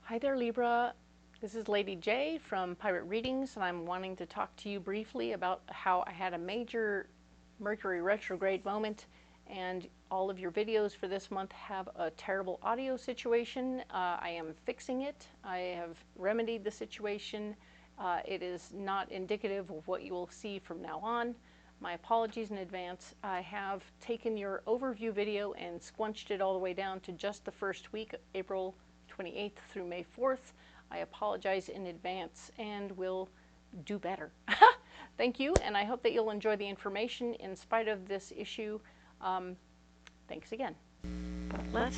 Hi there, Libra. This is Lady J from Pirate Readings, and I'm wanting to talk to you briefly about how I had a major Mercury retrograde moment, and all of your videos for this month have a terrible audio situation. I am fixing it. I have remedied the situation. It is not indicative of what you will see from now on. My apologies in advance. I have taken your overview video and squunched it all the way down to just the first week, April 28th through May 4th. I apologize in advance and will do better. Thank you, and I hope that you'll enjoy the information in spite of this issue. Thanks again. But let's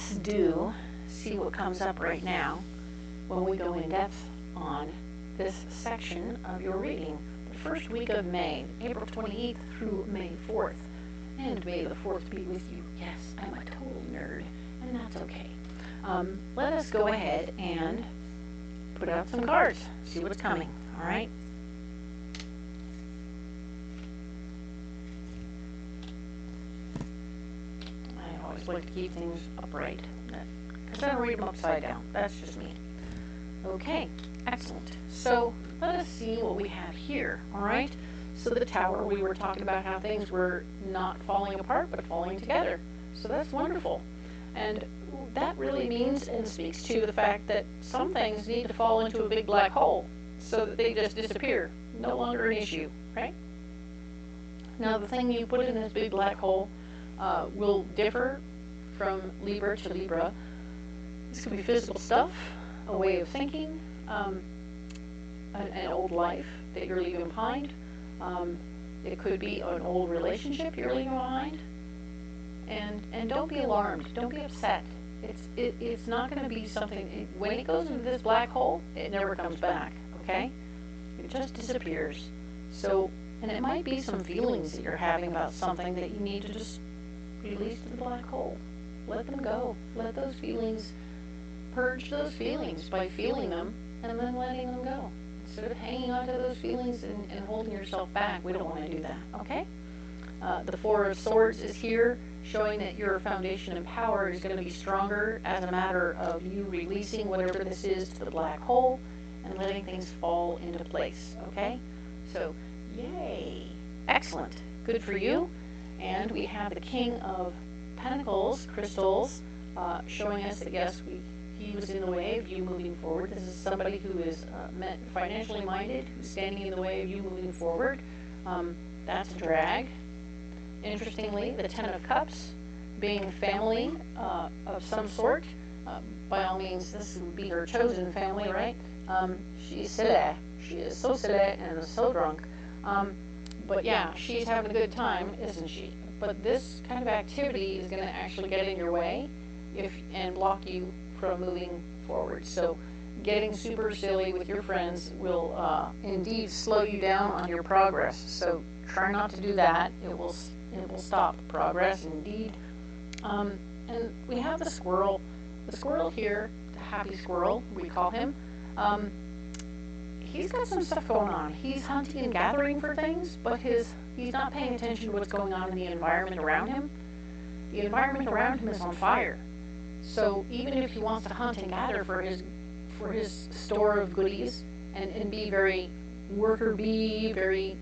see what comes up right now when we go in depth on this section of your reading. The first week of May, April 28th through May 4th. And may the 4th be with you. Yes, I'm a total nerd, and that's okay. Let us go ahead and put out some cards, see what's coming, all right? I always like to keep things upright, because I don't read them upside down. That's just me. Okay, excellent. So let us see what we have here, all right? So the Tower, we were talking about how things were not falling apart, but falling together. So that's wonderful. And that really means and speaks to the fact that some things need to fall into a big black hole so that they just disappear. No longer an issue, right? Now, the thing you put in this big black hole will differ from Libra to Libra. This could be physical stuff, a way of thinking, an old life that you're leaving behind. It could be an old relationship you're leaving behind. And don't be alarmed. Don't be upset. It's not going to be something, when it goes into this black hole, it never comes back, okay? It just disappears. So, and it might be some feelings that you're having about something that you need to just release to the black hole. Let them go. Let those feelings, purge those feelings by feeling them and then letting them go. Instead of hanging on to those feelings and holding yourself back, we don't want to do that, okay? The Four of Swords is here, showing that your foundation and power is going to be stronger as a matter of you releasing whatever this is to the black hole and letting things fall into place, okay? So, yay! Excellent. Good for you. And we have the King of Pentacles, crystals, showing us that, yes, he was in the way of you moving forward. This is somebody who is financially minded, who's standing in the way of you moving forward. That's a drag. Interestingly, the Ten of Cups, being family of some sort, by all means, this would be her chosen family, right? She's silly. She is so silly and so drunk. But yeah, she's having a good time, isn't she? But this kind of activity is going to actually get in your way and block you from moving forward. So getting super silly with your friends will indeed slow you down on your progress. So try not to do that. It will stop progress, indeed. And we have the squirrel. The squirrel here, the happy squirrel, we call him. He's got some stuff going on. He's hunting and gathering for things, but he's not paying attention to what's going on in the environment around him. The environment around him is on fire. So even if he wants to hunt and gather for his store of goodies and be very worker bee, very,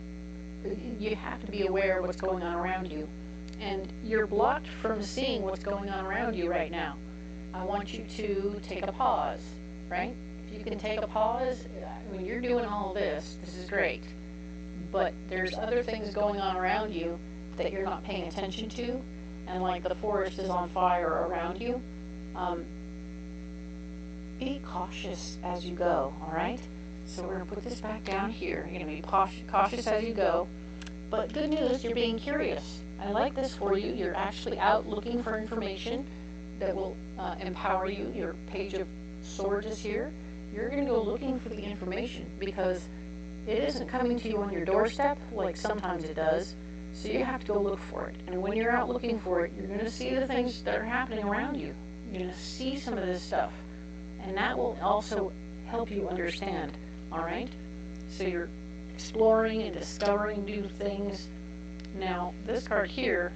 you have to be aware of what's going on around you. And you're blocked from seeing what's going on around you right now. I want you to take a pause, right? If you can take a pause, when you're doing all of this is great. But there's other things going on around you that you're not paying attention to, and like the forest is on fire around you. Be cautious as you go, all right? So we're going to put this back down here. You're going to be cautious as you go. But good news, you're being curious. I like this for you. You're actually out looking for information that will empower you. Your Page of Swords is here. You're going to go looking for the information because it isn't coming to you on your doorstep like sometimes it does. So you have to go look for it. And when you're out looking for it, you're going to see the things that are happening around you. You're going to see some of this stuff. And that will also help you understand, all right? So you're exploring and discovering new things. Now, this card here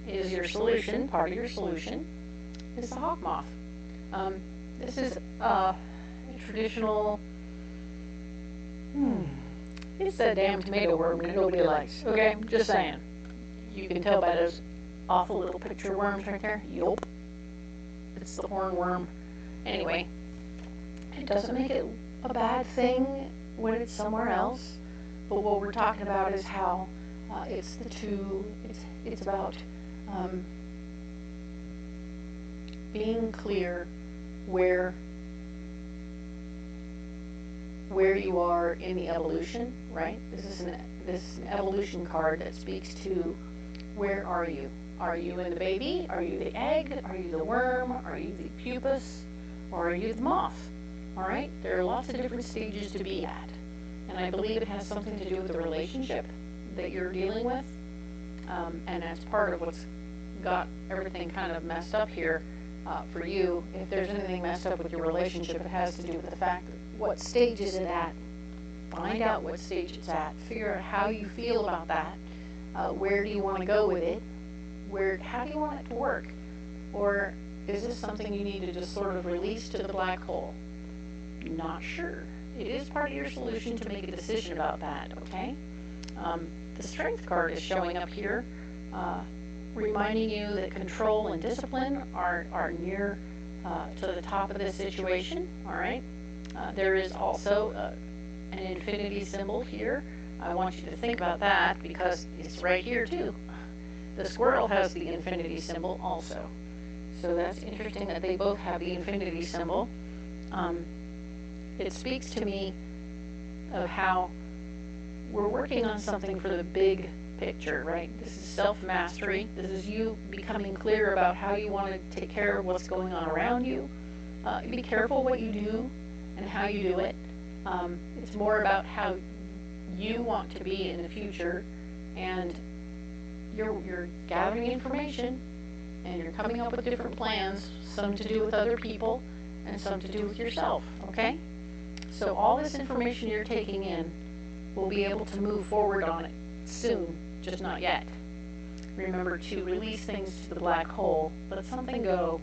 is your solution. Part of your solution is the hawk moth. This is a traditional, it's that damn tomato worm that nobody likes, okay? Just saying. You can tell by those awful little picture worms right there. Yup. It's the hornworm. Anyway, it doesn't make it a bad thing when it's somewhere else, but what we're talking about is how it's about being clear where you are in the evolution, right? This is an evolution card that speaks to where are you? Are you in the baby? Are you the egg? Are you the worm? Are you the pupus? Or are you the moth? All right? There are lots of different stages to be at. And I believe it has something to do with the relationship that you're dealing with. And that's part of what's got everything kind of messed up here for you. If there's anything messed up with your relationship, it has to do with the fact that what stage is it at? Find out what stage it's at. Figure out how you feel about that. Where do you want to go with it? How do you want it to work? Or is this something you need to just sort of release to the black hole? Not sure. It is part of your solution to make a decision about that, okay? The Strength card is showing up here, reminding you that control and discipline are near to the top of this situation, all right? There is also an infinity symbol here. I want you to think about that because it's right here too. The squirrel has the infinity symbol also. So that's interesting that they both have the infinity symbol. It speaks to me of how we're working on something for the big picture, right? This is self-mastery. This is you becoming clear about how you want to take care of what's going on around you. Be careful what you do and how you do it. It's more about how you want to be in the future, and you're gathering information and you're coming up with different plans, some to do with other people and some to do with yourself, okay? So all this information you're taking in, we'll be able to move forward on it soon, just not yet. Remember to release things to the black hole, let something go.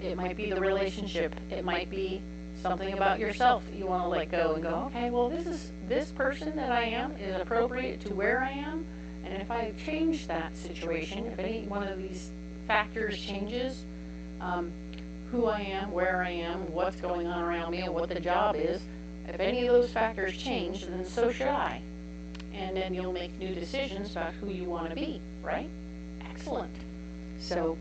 It might be the relationship, it might be something about yourself that you want to let go and go, okay, well this person that I am is appropriate to where I am, and if I change that situation, if any one of these factors changes, who I am, where I am, what's going on around me, and what the job is, if any of those factors change, then so should I. And then you'll make new decisions about who you want to be, right? Excellent. So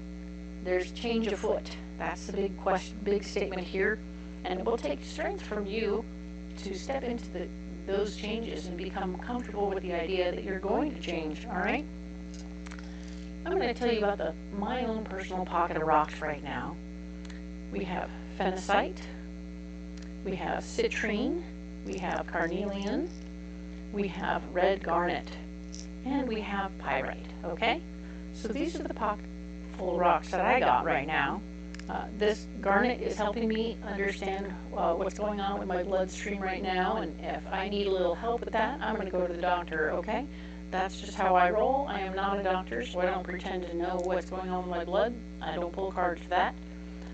there's change afoot. That's the big question, big statement here. And it will take strength from you to step into those changes and become comfortable with the idea that you're going to change, all right? I'm going to tell you about my own personal pocket of rocks right now. We have phenacite, we have citrine, we have carnelian, we have red garnet, and we have pyrite, okay? So these are the pocket full of rocks that I got right now. This garnet is helping me understand what's going on with my bloodstream right now, and if I need a little help with that, I'm going to go to the doctor, okay? That's just how I roll. I am not a doctor, so I don't pretend to know what's going on with my blood. I don't pull cards for that.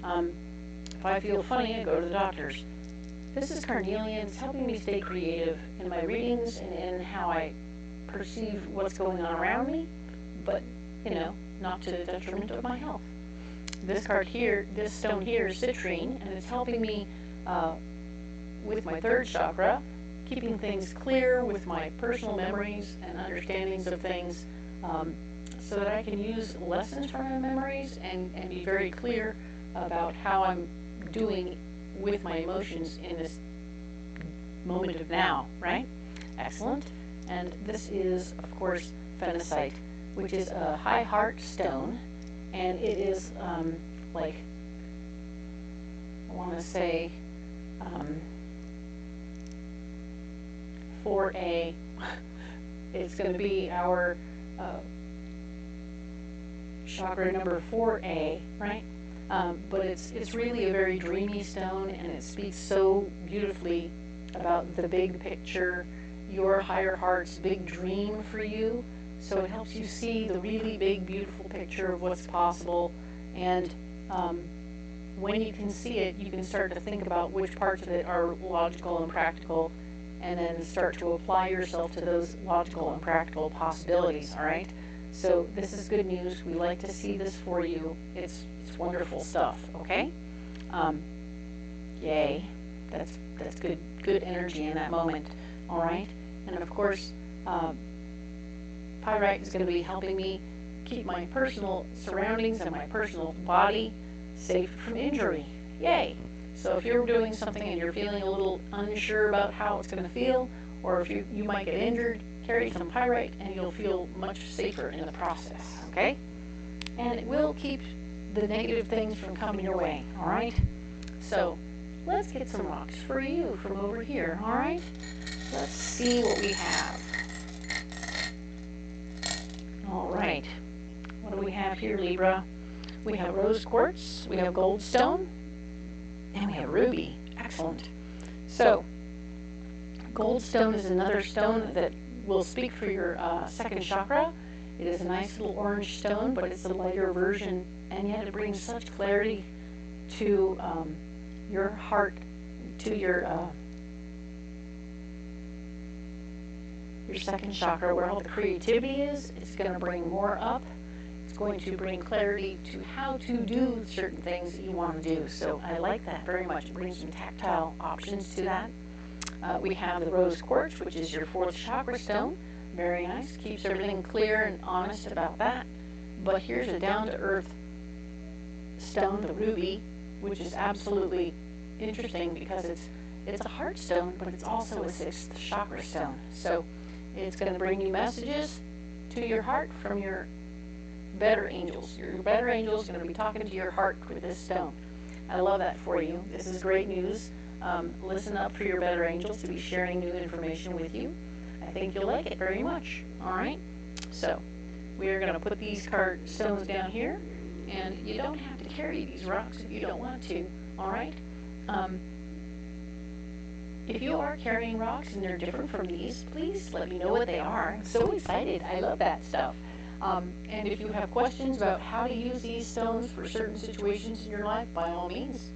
If I feel funny, I go to the doctors. This is carnelian. It's helping me stay creative in my readings and in how I perceive what's going on around me, but, you know, not to the detriment of my health. This card here, this stone here is citrine, and it's helping me with my third chakra, keeping things clear with my personal memories and understandings of things, so that I can use lessons from my memories and be very clear about how I'm doing with my emotions in this moment of now, right? Excellent. And this is, of course, phenacite, which is a high heart stone, and it is like, I want to say 4A. It's going to be our chakra number 4A, right? But it's really a very dreamy stone, and it speaks so beautifully about the big picture, your higher heart's big dream for you. So it helps you see the really big, beautiful picture of what's possible, and when you can see it, you can start to think about which parts of it are logical and practical, and then start to apply yourself to those logical and practical possibilities, all right? So this is good news. We like to see this for you. It's wonderful stuff, okay? Yay. That's good energy in that moment, all right? And of course, pyrite is going to be helping me keep my personal surroundings and my personal body safe from injury. Yay! So if you're doing something and you're feeling a little unsure about how it's going to feel, or if you might get injured, carry some pyrite and you'll feel much safer in the process, okay? And it will keep the negative things from coming your way, all right? So let's get some rocks for you from over here, all right? Let's see what we have. All right. What do we have here, Libra? We have rose quartz, we have goldstone, and we have ruby. Excellent. So, goldstone is another stone that will speak for your second chakra. It is a nice little orange stone, but it's a lighter version, and yet it brings such clarity to your heart, to your second chakra, where all the creativity is. It's going to bring more up. It's going to bring clarity to how to do certain things that you want to do. So I like that very much. It brings some tactile options to that. We have the rose quartz, which is your fourth chakra stone. Very nice. Keeps everything clear and honest about that. But here's a down-to-earth stone, the ruby, which is absolutely interesting because it's a heart stone, but it's also a sixth chakra stone. So it's going to bring you messages to your heart from your better angels. Your better angel is going to be talking to your heart with this stone. I love that for you. This is great news. Listen up for your better angels to be sharing new information with you. I think you'll like it very much. All right? So we are going to put these stones down here, and you don't have to carry these rocks if you don't want to. All right? If you are carrying rocks and they're different from these, please let me know what they are. I'm so excited. I love that stuff. And if you have questions about how to use these stones for certain situations in your life, by all means,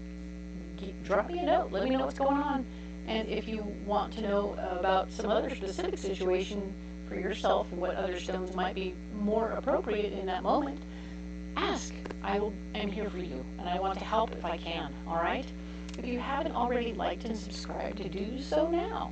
drop me a note. Let me know what's going on. And if you want to know about some other specific situation for yourself and what other stones might be more appropriate in that moment, ask. I'm here for you, and I want to help if I can, all right? If you haven't already liked and subscribed, to do so now.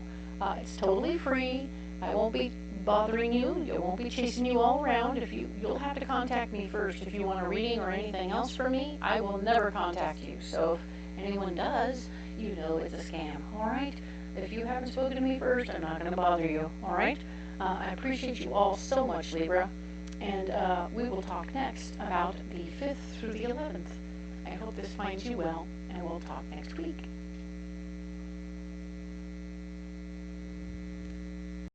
It's totally free. I won't be bothering you. I won't be chasing you all around. You'll have to contact me first if you want a reading or anything else from me. I will never contact you. So if anyone does, you know it's a scam, all right? If you haven't spoken to me first, I'm not going to bother you, all right? I appreciate you all so much, Libra. And we will talk next about the 5th through the 11th. I hope this finds you well, and we'll talk next week.